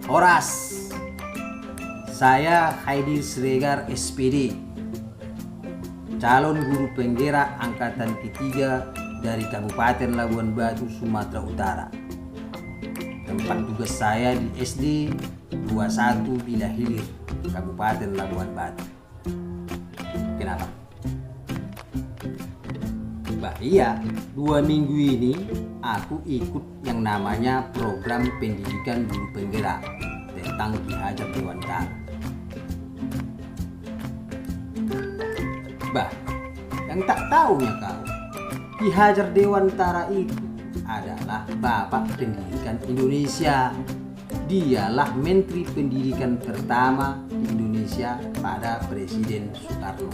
Horas, saya Haidir Siregar SPD, calon guru penggerak angkatan ketiga dari Kabupaten Labuan Batu, Sumatera Utara. Tempat tugas saya di SD 21 Bila Hilir, Kabupaten Labuan Batu. Kenapa? Iya, 2 minggu ini aku ikut yang namanya program pendidikan guru penggerak tentang Ki Hajar Dewantara. Yang tak tahunya kau, Ki Hajar Dewantara itu adalah Bapak Pendidikan Indonesia. Dialah Menteri Pendidikan pertama di Indonesia pada Presiden Soekarno.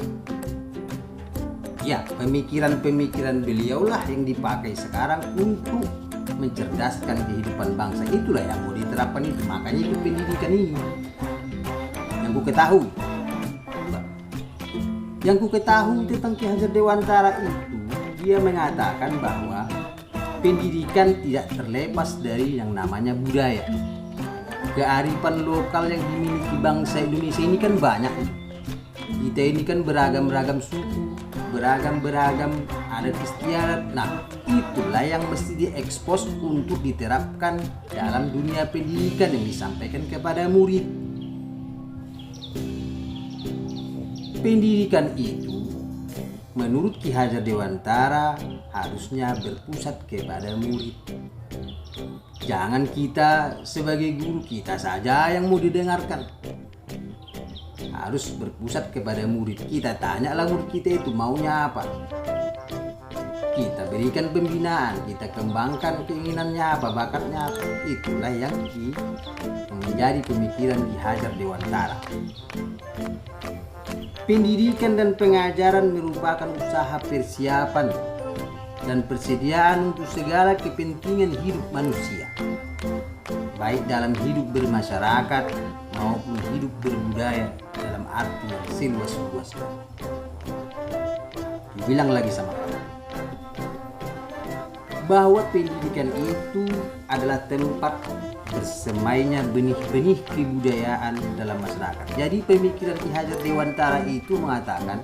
Ya, pemikiran-pemikiran beliaulah yang dipakai sekarang untuk mencerdaskan kehidupan bangsa. Itulah yang mau diterapkan itu. Makanya itu pendidikan ini. Yang ku ketahui tentang Ki Hajar Dewantara itu, dia mengatakan bahwa pendidikan tidak terlepas dari yang namanya budaya. Kearifan lokal yang dimiliki bangsa Indonesia ini kan banyak. Kita ini kan beragam-beragam suku, beragam-beragam adat istiadat. Nah, itulah yang mesti diekspos untuk diterapkan dalam dunia pendidikan yang disampaikan kepada murid. Pendidikan itu menurut Ki Hajar Dewantara harusnya berpusat kepada murid. Jangan kita sebagai guru kita saja yang mau didengarkan. Harus berpusat kepada murid. Kita tanyalah murid kita itu maunya apa. Kita berikan pembinaan, kita kembangkan keinginannya apa, bakatnya apa. Itulah yang menjadi pemikiran Ki Hajar Dewantara. Pendidikan dan pengajaran merupakan usaha persiapan dan persediaan untuk segala kepentingan hidup manusia, baik dalam hidup bermasyarakat maupun hidup berbudaya dalam arti yang seluas-luasnya. Dibilang lagi sama kamu bahwa pendidikan itu adalah tempat bersemainya benih-benih kebudayaan dalam masyarakat. Jadi pemikiran Ki Hajar Dewantara itu mengatakan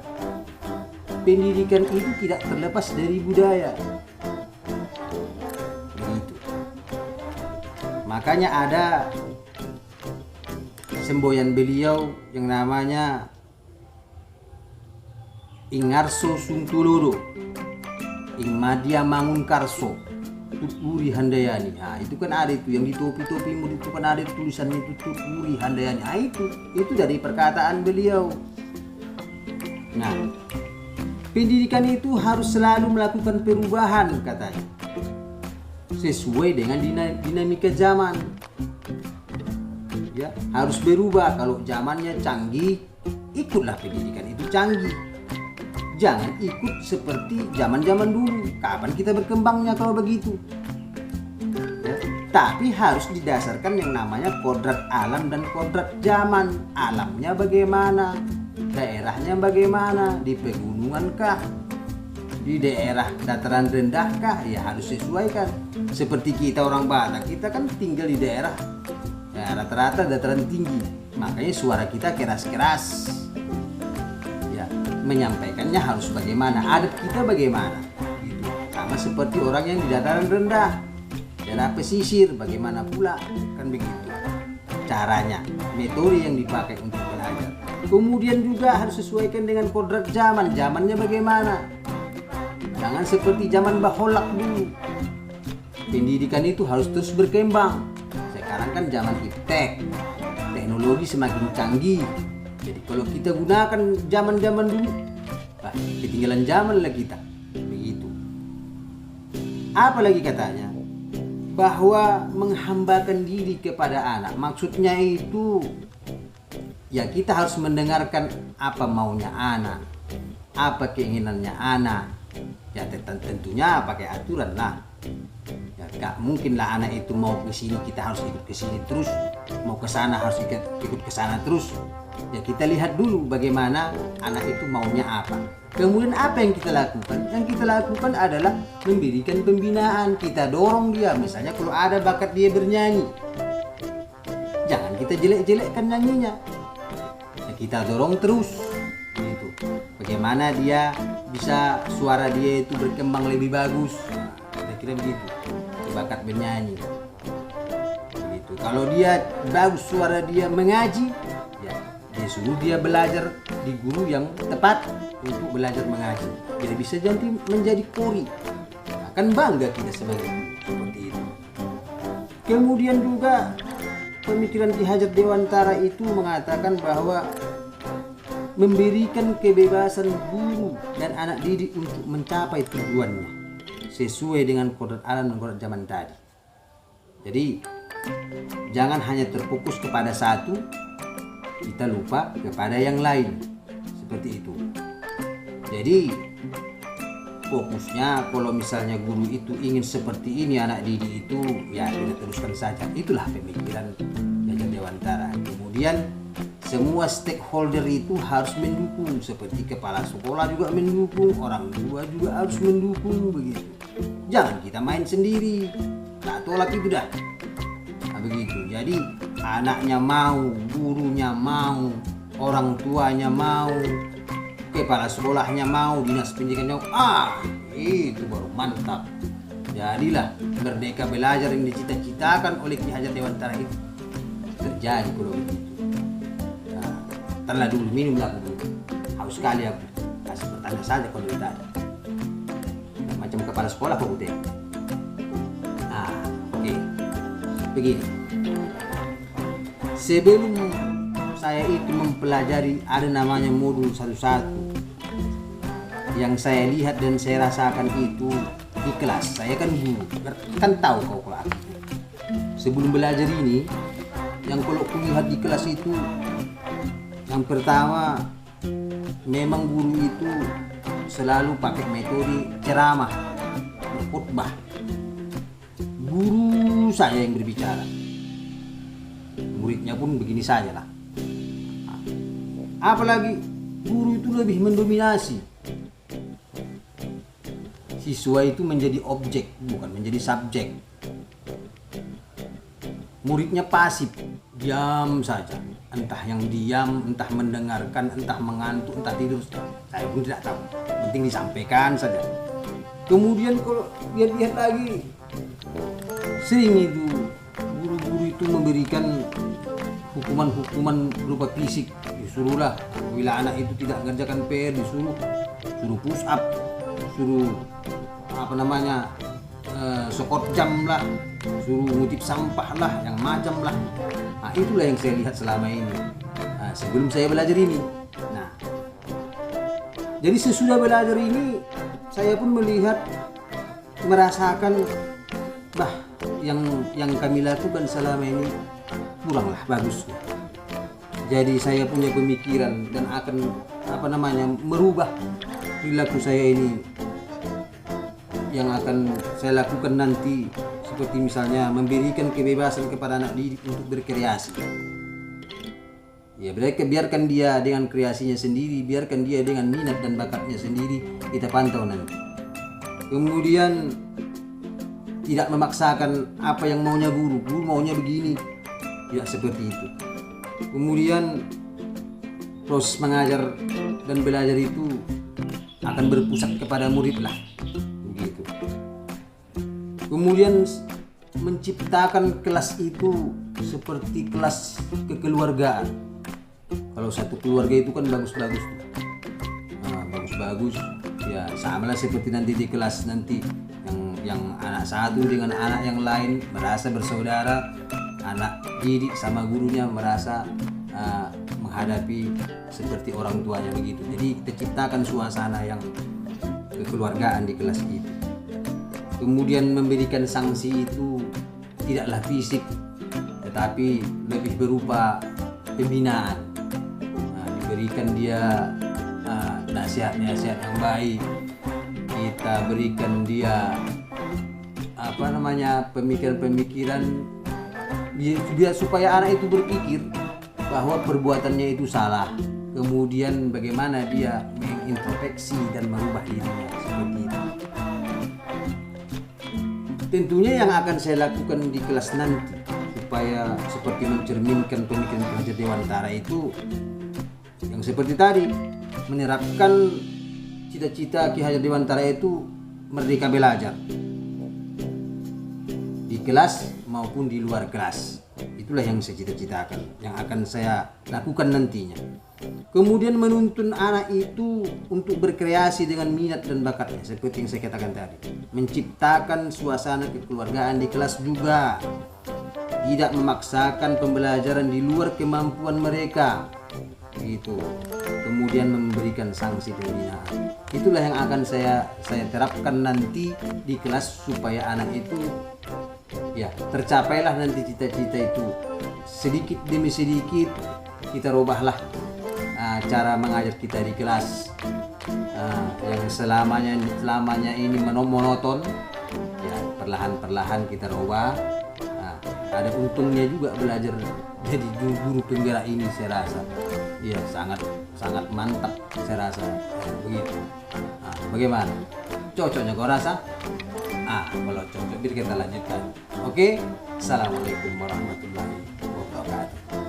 pendidikan itu tidak terlepas dari budaya. Begitu. Makanya ada semboyan beliau yang namanya Ingarso Suntuloro, Ing Madya Mangunkarso, Tuturi Handayani. Nah, itu kan ada itu yang di topi-topi itu kan ada tulisannya itu Tuturi Handayani. Nah, itu dari perkataan beliau. Nah, pendidikan itu harus selalu melakukan perubahan katanya, sesuai dengan dinamika zaman. Ya, harus berubah. Kalau zamannya canggih, ikutlah pendidikan itu canggih. Jangan ikut seperti zaman-zaman dulu. Kapan kita berkembangnya kalau begitu? Ya, tapi harus didasarkan yang namanya kodrat alam dan kodrat zaman. Alamnya bagaimana? Daerahnya bagaimana? Di pegunungan kah? Di daerah dataran rendah kah? Ya harus sesuaikan. Seperti kita orang Batak, kita kan tinggal di daerah ya, rata-rata dataran tinggi. Makanya suara kita keras-keras. Menyampaikannya harus bagaimana, adat kita bagaimana gitu. Sama seperti orang yang di dataran rendah, daerah pesisir, bagaimana pula, kan begitu caranya, metode yang dipakai untuk belajar. Kemudian juga harus sesuaikan dengan kodrat zamannya bagaimana. Jangan seperti zaman baholak dulu. Pendidikan itu harus terus berkembang. Sekarang kan zaman iptek, teknologi semakin canggih. Jadi kalau kita gunakan zaman-zaman dulu, ketinggalan zaman lah kita. Begitu. Apalagi katanya, bahwa menghambakan diri kepada anak. Maksudnya itu, ya kita harus mendengarkan apa maunya anak, apa keinginannya anak. Ya tentunya pakai aturan lah. Ya gak mungkin lah anak itu mau ke sini kita harus ikut ke sini terus, mau ke sana harus ikut ke sana terus. Ya kita lihat dulu bagaimana anak itu maunya apa. Kemudian apa yang kita lakukan? Yang kita lakukan adalah memberikan pembinaan. Kita dorong dia. Misalnya kalau ada bakat dia bernyanyi, jangan kita jelek-jelekkan nyanyinya. Ya, kita dorong terus gitu. Bagaimana dia bisa suara dia itu berkembang lebih bagus. Nah, kira-kira begitu. Bakat bernyanyi. Begitu. Kalau dia bagus suara dia mengaji, ya disuruh dia belajar di guru yang tepat untuk belajar mengaji. Jadi bisa jadi menjadi kori. Akan bangga kita sebagai seperti itu. Kemudian juga pemikiran Ki Hajat Dewantara itu mengatakan bahwa memberikan kebebasan guru dan anak didik untuk mencapai tujuannya sesuai dengan kodrat alam dan kodrat zaman tadi. Jadi jangan hanya terfokus kepada satu, kita lupa kepada yang lain. Seperti itu. Jadi fokusnya kalau misalnya guru itu ingin seperti ini anak didik itu, ya kita teruskan saja. Itulah pemikiran Ki Hajat Dewantara. Kemudian semua stakeholder itu harus mendukung, seperti kepala sekolah juga mendukung, orang tua juga harus mendukung begitu. Jangan kita main sendiri, tak tolak itu dah. Nah, begitu. Jadi anaknya mau, gurunya mau, orang tuanya mau, kepala sekolahnya mau, dinas pendidikannya itu baru mantap. Jadilah merdeka belajar yang dicita-citakan oleh Ki Hajat Dewantara itu terjadi kalau begitu. Nah, dulu minumlah aku dulu. Haus sekali aku. Kasih bertanya saja kalau ditanya. Macam kepala sekolah kok udah. Nah, oke. Begini. Sebelum saya itu mempelajari ada namanya modul 11 yang saya lihat dan saya rasakan itu di kelas. Saya kan guru, kan tahu kau kalau aku. Sebelum belajar ini, yang kalau kulihat di kelas itu, yang pertama memang guru itu selalu pakai metode ceramah, khutbah. Guru saya yang berbicara, muridnya pun begini saja lah. Apalagi guru itu lebih mendominasi. Siswa itu menjadi objek, bukan menjadi subjek. Muridnya pasif, diam saja. Entah yang diam, entah mendengarkan, entah mengantuk, entah tidur. Saya pun tidak tahu. Penting disampaikan saja. Kemudian kalau lihat lagi, sering itu guru-guru itu memberikan hukuman-hukuman berupa fisik. Disuruhlah, bila anak itu tidak mengerjakan PR, suruh push up, suruh sokot jam lah, suruh ngutip sampah lah, yang macam lah. Nah, itulah yang saya lihat selama ini. Nah, sebelum saya belajar ini. Nah, jadi sesudah belajar ini, saya pun merasakan yang kami lakukan selama ini kuranglah bagusnya. Jadi saya punya pemikiran dan akan merubah perilaku saya ini yang akan saya lakukan nanti, seperti misalnya memberikan kebebasan kepada anak didik untuk berkreasi. Ya, biarkan dia dengan kreasinya sendiri, biarkan dia dengan minat dan bakatnya sendiri, kita pantau nanti. Kemudian tidak memaksakan apa yang maunya guru maunya begini, tidak seperti itu. Kemudian proses mengajar dan belajar itu akan berpusat kepada murid lah, begitu. Kemudian menciptakan kelas itu seperti kelas kekeluargaan. Kalau satu keluarga itu kan bagus-bagus, bagus-bagus. Ya sama lah seperti nanti di kelas nanti yang anak satu dengan anak yang lain merasa bersaudara. Anak didik sama gurunya merasa menghadapi seperti orang tuanya begitu. Jadi kita ciptakan suasana yang kekeluargaan di kelas itu. Kemudian memberikan sanksi itu tidaklah fisik, tetapi lebih berupa pembinaan. Diberikan dia nasihat-nasihat yang baik. Kita berikan dia pemikiran-pemikiran dia supaya anak itu berpikir bahwa perbuatannya itu salah. Kemudian bagaimana dia mengintrospeksi dan merubah dirinya seperti itu. Tentunya yang akan saya lakukan di kelas nanti supaya seperti mencerminkan pemikiran Ki Hajar Dewantara itu yang seperti tadi, menerapkan cita-cita Ki Hajar Dewantara itu merdeka belajar di kelas maupun di luar kelas. Itulah yang saya cita-citakan, yang akan saya lakukan nantinya. Kemudian menuntun anak itu untuk berkreasi dengan minat dan bakatnya, seperti yang saya katakan tadi. Menciptakan suasana kekeluargaan di kelas juga. Tidak memaksakan pembelajaran di luar kemampuan mereka. Gitu. Kemudian memberikan sanksi pembinaan. Itulah yang akan saya terapkan nanti di kelas supaya anak itu ya tercapailah nanti cita-cita itu. Sedikit demi sedikit kita rubahlah cara mengajar kita di kelas yang selamanya ini monoton, ya perlahan-perlahan kita rubah. Ada untungnya juga belajar jadi guru penggerak ini, saya rasa ya sangat mantap, saya rasa begitu. Bagaimana, cocoknya kau rasa? Kalau cocok biar kita lanjutkan. Oke, assalamualaikum warahmatullahi wabarakatuh.